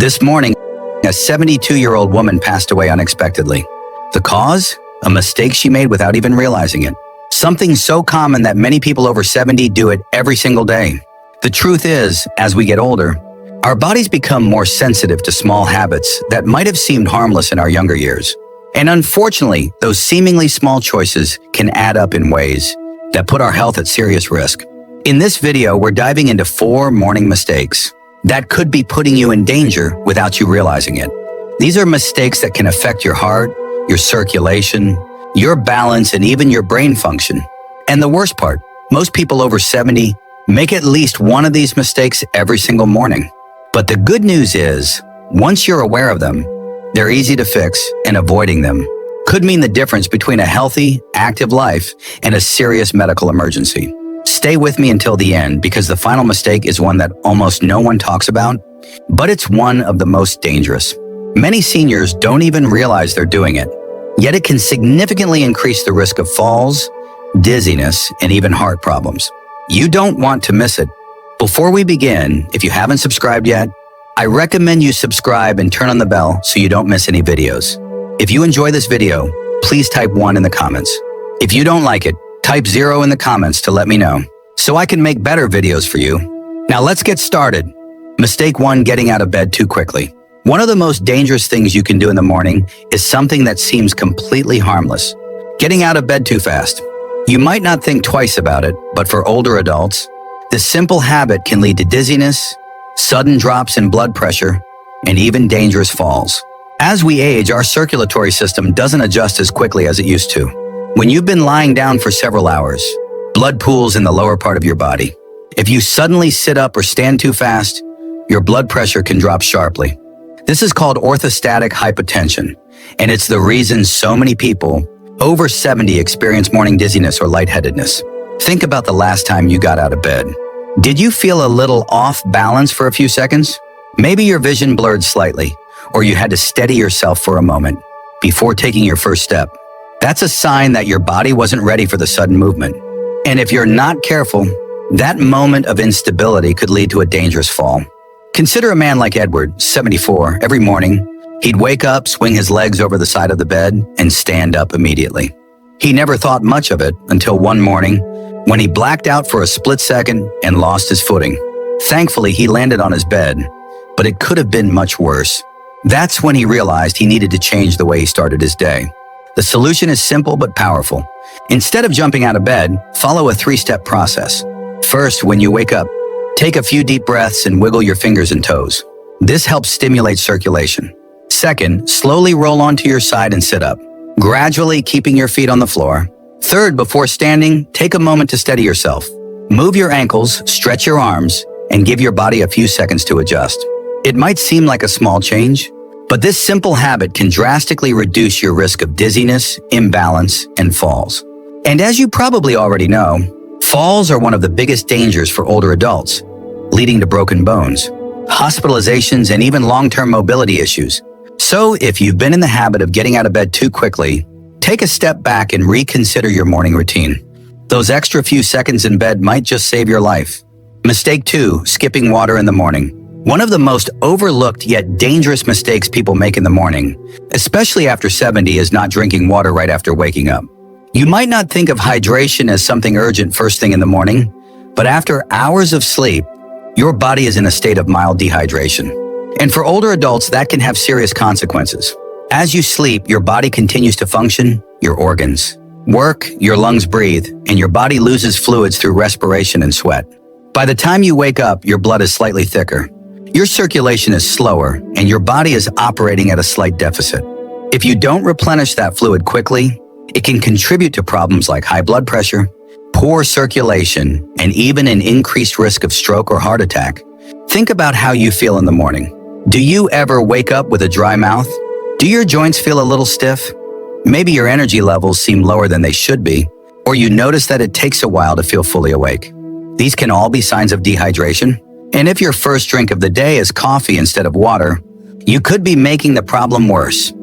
This morning, a 72-year-old woman passed away unexpectedly. The cause? A mistake she made without even realizing it. Something so common that many people over 70 do it every single day. The truth is, as we get older, our bodies become more sensitive to small habits that might have seemed harmless in our younger years. And unfortunately, those seemingly small choices can add up in ways that put our health at serious risk. In this video, we're diving into 4 morning mistakes that could be putting you in danger without you realizing it. These are mistakes that can affect your heart, your circulation, your balance, and even your brain function. And the worst part, most people over 70 make at least one of these mistakes every single morning. But the good news is, once you're aware of them, they're easy to fix, and avoiding them could mean the difference between a healthy, active life and a serious medical emergency. Stay with me until the end, because the final mistake is one that almost no one talks about, but it's one of the most dangerous. Many seniors don't even realize they're doing it, yet it can significantly increase the risk of falls, dizziness, and even heart problems. You don't want to miss it. Before we begin, if you haven't subscribed yet, I recommend you subscribe and turn on the bell so you don't miss any videos. If you enjoy this video, please type 1 in the comments. If you don't like it, type 0 in the comments to let me know, so I can make better videos for you. Now let's get started. Mistake 1, getting out of bed too quickly. One of the most dangerous things you can do in the morning is something that seems completely harmless: getting out of bed too fast. You might not think twice about it, but for older adults, this simple habit can lead to dizziness, sudden drops in blood pressure, and even dangerous falls. As we age, our circulatory system doesn't adjust as quickly as it used to. When you've been lying down for several hours, blood pools in the lower part of your body. If you suddenly sit up or stand too fast, your blood pressure can drop sharply. This is called orthostatic hypotension, and it's the reason so many people over 70 experience morning dizziness or lightheadedness. Think about the last time you got out of bed. Did you feel a little off balance for a few seconds? Maybe your vision blurred slightly, or you had to steady yourself for a moment before taking your first step. That's a sign that your body wasn't ready for the sudden movement. And if you're not careful, that moment of instability could lead to a dangerous fall. Consider a man like Edward, 74. Every morning, he'd wake up, swing his legs over the side of the bed, and stand up immediately. He never thought much of it until one morning when he blacked out for a split second and lost his footing. Thankfully, he landed on his bed, but it could have been much worse. That's when he realized he needed to change the way he started his day. The solution is simple but powerful. Instead of jumping out of bed, follow a 3-step process. First, when you wake up, take a few deep breaths and wiggle your fingers and toes. This helps stimulate circulation. Second, slowly roll onto your side and sit up, gradually keeping your feet on the floor. Third, before standing, take a moment to steady yourself. Move your ankles, stretch your arms, and give your body a few seconds to adjust. It might seem like a small change, but this simple habit can drastically reduce your risk of dizziness, imbalance, and falls. And as you probably already know, falls are one of the biggest dangers for older adults, leading to broken bones, hospitalizations, and even long-term mobility issues. So if you've been in the habit of getting out of bed too quickly, take a step back and reconsider your morning routine. Those extra few seconds in bed might just save your life. Mistake 2, skipping water in the morning. One of the most overlooked yet dangerous mistakes people make in the morning, especially after 70, is not drinking water right after waking up. You might not think of hydration as something urgent first thing in the morning, but after hours of sleep, your body is in a state of mild dehydration. And for older adults, that can have serious consequences. As you sleep, your body continues to function, your organs work, your lungs breathe, and your body loses fluids through respiration and sweat. By the time you wake up, your blood is slightly thicker. Your circulation is slower, and your body is operating at a slight deficit. If you don't replenish that fluid quickly, it can contribute to problems like high blood pressure, poor circulation, and even an increased risk of stroke or heart attack. Think about how you feel in the morning. Do you ever wake up with a dry mouth? Do your joints feel a little stiff? Maybe your energy levels seem lower than they should be, or you notice that it takes a while to feel fully awake. These can all be signs of dehydration. And if your first drink of the day is coffee instead of water, you could be making the problem worse.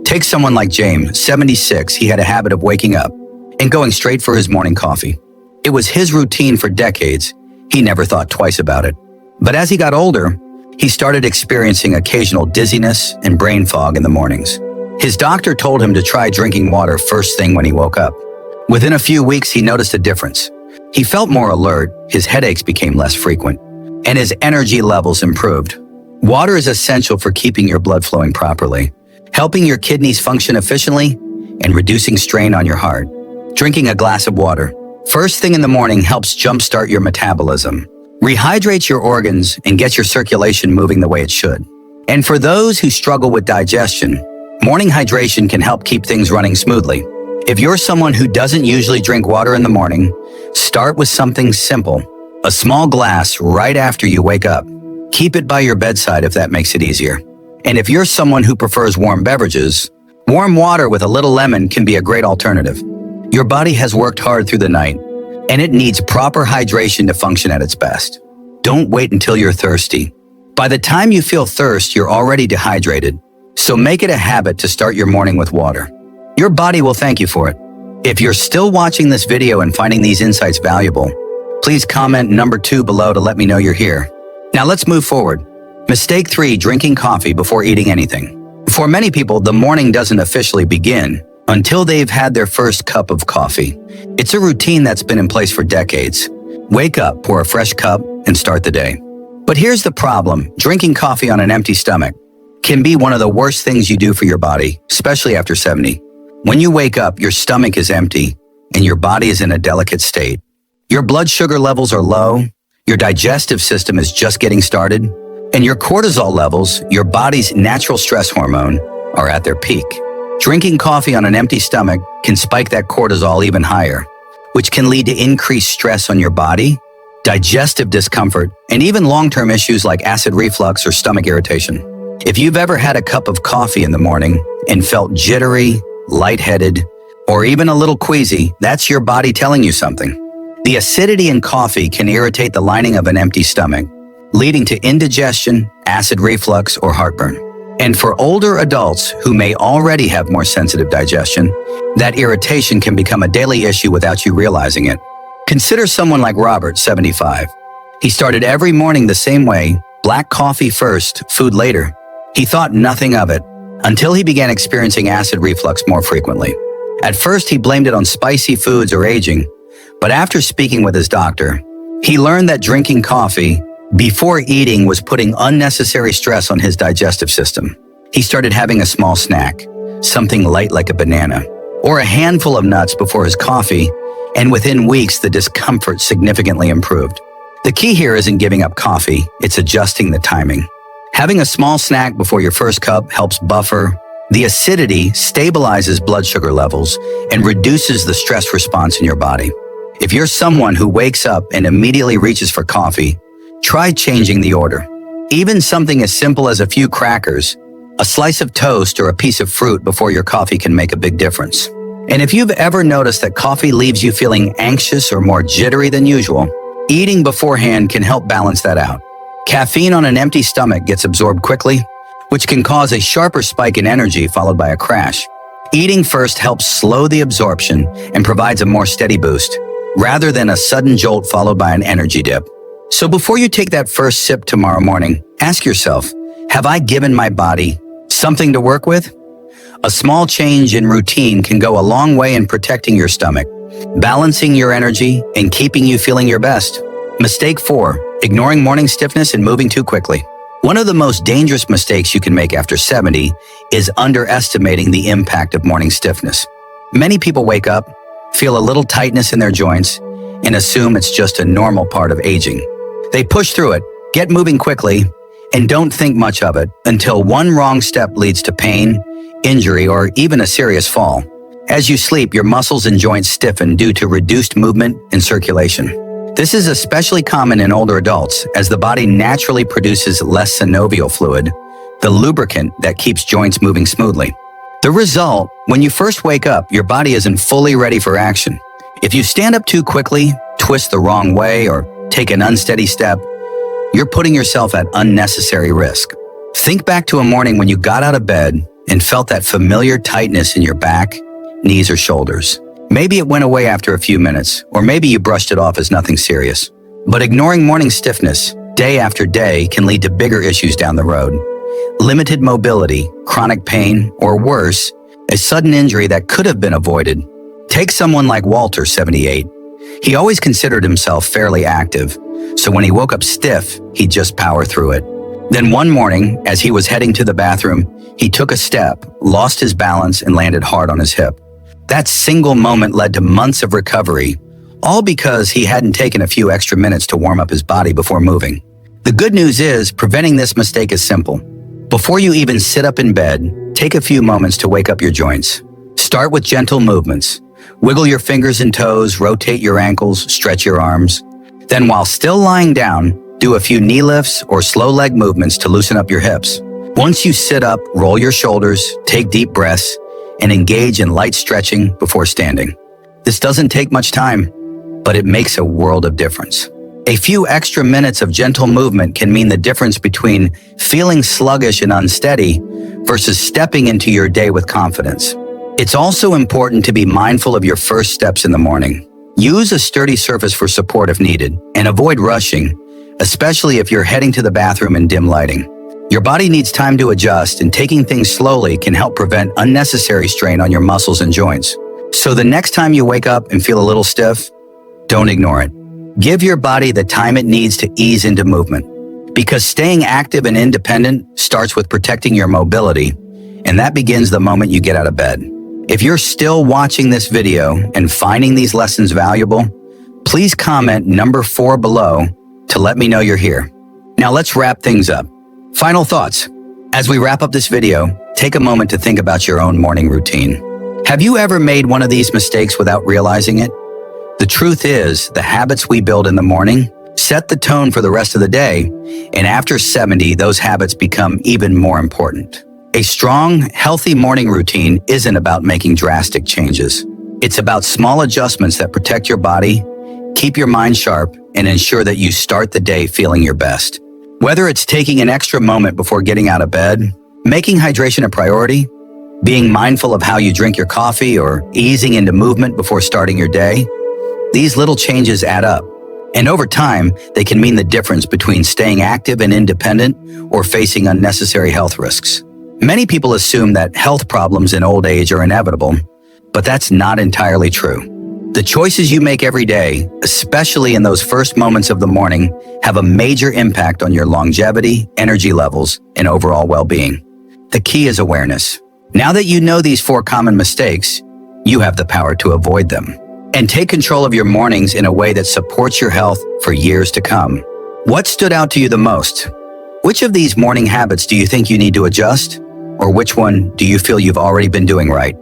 Take someone like James, 76. He had a habit of waking up and going straight for his morning coffee. It was his routine for decades. He never thought twice about it. But as he got older, he started experiencing occasional dizziness and brain fog in the mornings. His doctor told him to try drinking water first thing when he woke up. Within a few weeks, he noticed a difference. He felt more alert, his headaches became less frequent, and his energy levels improved. Water is essential for keeping your blood flowing properly, helping your kidneys function efficiently, and reducing strain on your heart. Drinking a glass of water first thing in the morning helps jumpstart your metabolism, rehydrates your organs, and gets your circulation moving the way it should. And for those who struggle with digestion, morning hydration can help keep things running smoothly. If you're someone who doesn't usually drink water in the morning, start with something simple. A small glass right after you wake up. Keep it by your bedside if that makes it easier. And if you're someone who prefers warm beverages, warm water with a little lemon can be a great alternative. Your body has worked hard through the night, and it needs proper hydration to function at its best. Don't wait until you're thirsty. By the time you feel thirst, you're already dehydrated. So make it a habit to start your morning with water. Your body will thank you for it. If you're still watching this video and finding these insights valuable, please comment number 2 below to let me know you're here. Now let's move forward. Mistake 3, drinking coffee before eating anything. For many people, the morning doesn't officially begin until they've had their first cup of coffee. It's a routine that's been in place for decades. Wake up, pour a fresh cup, and start the day. But here's the problem. Drinking coffee on an empty stomach can be one of the worst things you do for your body, especially after 70. When you wake up, your stomach is empty and your body is in a delicate state. Your blood sugar levels are low, your digestive system is just getting started, and your cortisol levels, your body's natural stress hormone, are at their peak. Drinking coffee on an empty stomach can spike that cortisol even higher, which can lead to increased stress on your body, digestive discomfort, and even long-term issues like acid reflux or stomach irritation. If you've ever had a cup of coffee in the morning and felt jittery, lightheaded, or even a little queasy, that's your body telling you something. The acidity in coffee can irritate the lining of an empty stomach, leading to indigestion, acid reflux, or heartburn. And for older adults who may already have more sensitive digestion, that irritation can become a daily issue without you realizing it. Consider someone like Robert, 75. He started every morning the same way, black coffee first, food later. He thought nothing of it until he began experiencing acid reflux more frequently. At first, he blamed it on spicy foods or aging, but after speaking with his doctor, he learned that drinking coffee before eating was putting unnecessary stress on his digestive system. He started having a small snack, something light like a banana, or a handful of nuts before his coffee, and within weeks, the discomfort significantly improved. The key here isn't giving up coffee, it's adjusting the timing. Having a small snack before your first cup helps buffer the acidity, stabilizes blood sugar levels, and reduces the stress response in your body. If you're someone who wakes up and immediately reaches for coffee, try changing the order. Even something as simple as a few crackers, a slice of toast, or a piece of fruit before your coffee can make a big difference. And if you've ever noticed that coffee leaves you feeling anxious or more jittery than usual, eating beforehand can help balance that out. Caffeine on an empty stomach gets absorbed quickly, which can cause a sharper spike in energy followed by a crash. Eating first helps slow the absorption and provides a more steady boost, rather than a sudden jolt followed by an energy dip. So before you take that first sip tomorrow morning, ask yourself, have I given my body something to work with? A small change in routine can go a long way in protecting your stomach, balancing your energy, and keeping you feeling your best. Mistake 4, ignoring morning stiffness and moving too quickly. One of the most dangerous mistakes you can make after 70 is underestimating the impact of morning stiffness. Many people wake up, feel a little tightness in their joints, and assume it's just a normal part of aging. They push through it, get moving quickly, and don't think much of it until one wrong step leads to pain, injury, or even a serious fall. As you sleep, your muscles and joints stiffen due to reduced movement and circulation. This is especially common in older adults, as the body naturally produces less synovial fluid, the lubricant that keeps joints moving smoothly. The result, when you first wake up, your body isn't fully ready for action. If you stand up too quickly, twist the wrong way, or take an unsteady step, you're putting yourself at unnecessary risk. Think back to a morning when you got out of bed and felt that familiar tightness in your back, knees, or shoulders. Maybe it went away after a few minutes, or maybe you brushed it off as nothing serious. But ignoring morning stiffness day after day can lead to bigger issues down the road. Limited mobility, chronic pain, or worse, a sudden injury that could have been avoided. Take someone like Walter, 78. He always considered himself fairly active, so when he woke up stiff, he'd just power through it. Then one morning, as he was heading to the bathroom, he took a step, lost his balance, and landed hard on his hip. That single moment led to months of recovery, all because he hadn't taken a few extra minutes to warm up his body before moving. The good news is, preventing this mistake is simple. Before you even sit up in bed, take a few moments to wake up your joints. Start with gentle movements. Wiggle your fingers and toes, rotate your ankles, stretch your arms. Then while still lying down, do a few knee lifts or slow leg movements to loosen up your hips. Once you sit up, roll your shoulders, take deep breaths, and engage in light stretching before standing. This doesn't take much time, but it makes a world of difference. A few extra minutes of gentle movement can mean the difference between feeling sluggish and unsteady versus stepping into your day with confidence. It's also important to be mindful of your first steps in the morning. Use a sturdy surface for support if needed, and avoid rushing, especially if you're heading to the bathroom in dim lighting. Your body needs time to adjust, and taking things slowly can help prevent unnecessary strain on your muscles and joints. So the next time you wake up and feel a little stiff, don't ignore it. Give your body the time it needs to ease into movement, because staying active and independent starts with protecting your mobility, and that begins the moment you get out of bed. If you're still watching this video and finding these lessons valuable, please comment number 4 below to let me know you're here. Now let's wrap things up. Final thoughts. As we wrap up this video, take a moment to think about your own morning routine. Have you ever made one of these mistakes without realizing it? The truth is, the habits we build in the morning set the tone for the rest of the day, and after 70, those habits become even more important. A strong, healthy morning routine isn't about making drastic changes. It's about small adjustments that protect your body, keep your mind sharp, and ensure that you start the day feeling your best. Whether it's taking an extra moment before getting out of bed, making hydration a priority, being mindful of how you drink your coffee, or easing into movement before starting your day, these little changes add up. And over time, they can mean the difference between staying active and independent or facing unnecessary health risks. Many people assume that health problems in old age are inevitable, but that's not entirely true. The choices you make every day, especially in those first moments of the morning, have a major impact on your longevity, energy levels, and overall well-being. The key is awareness. Now that you know these 4 common mistakes, you have the power to avoid them and take control of your mornings in a way that supports your health for years to come. What stood out to you the most? Which of these morning habits do you think you need to adjust? Or which one do you feel you've already been doing right?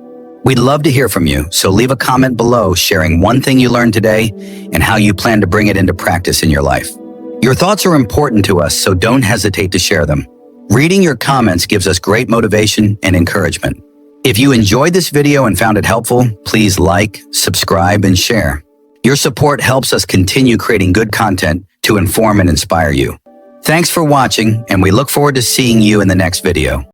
We'd love to hear from you, so leave a comment below sharing one thing you learned today and how you plan to bring it into practice in your life. Your thoughts are important to us, so don't hesitate to share them. Reading your comments gives us great motivation and encouragement. If you enjoyed this video and found it helpful, please like, subscribe, and share. Your support helps us continue creating good content to inform and inspire you. Thanks for watching, and we look forward to seeing you in the next video.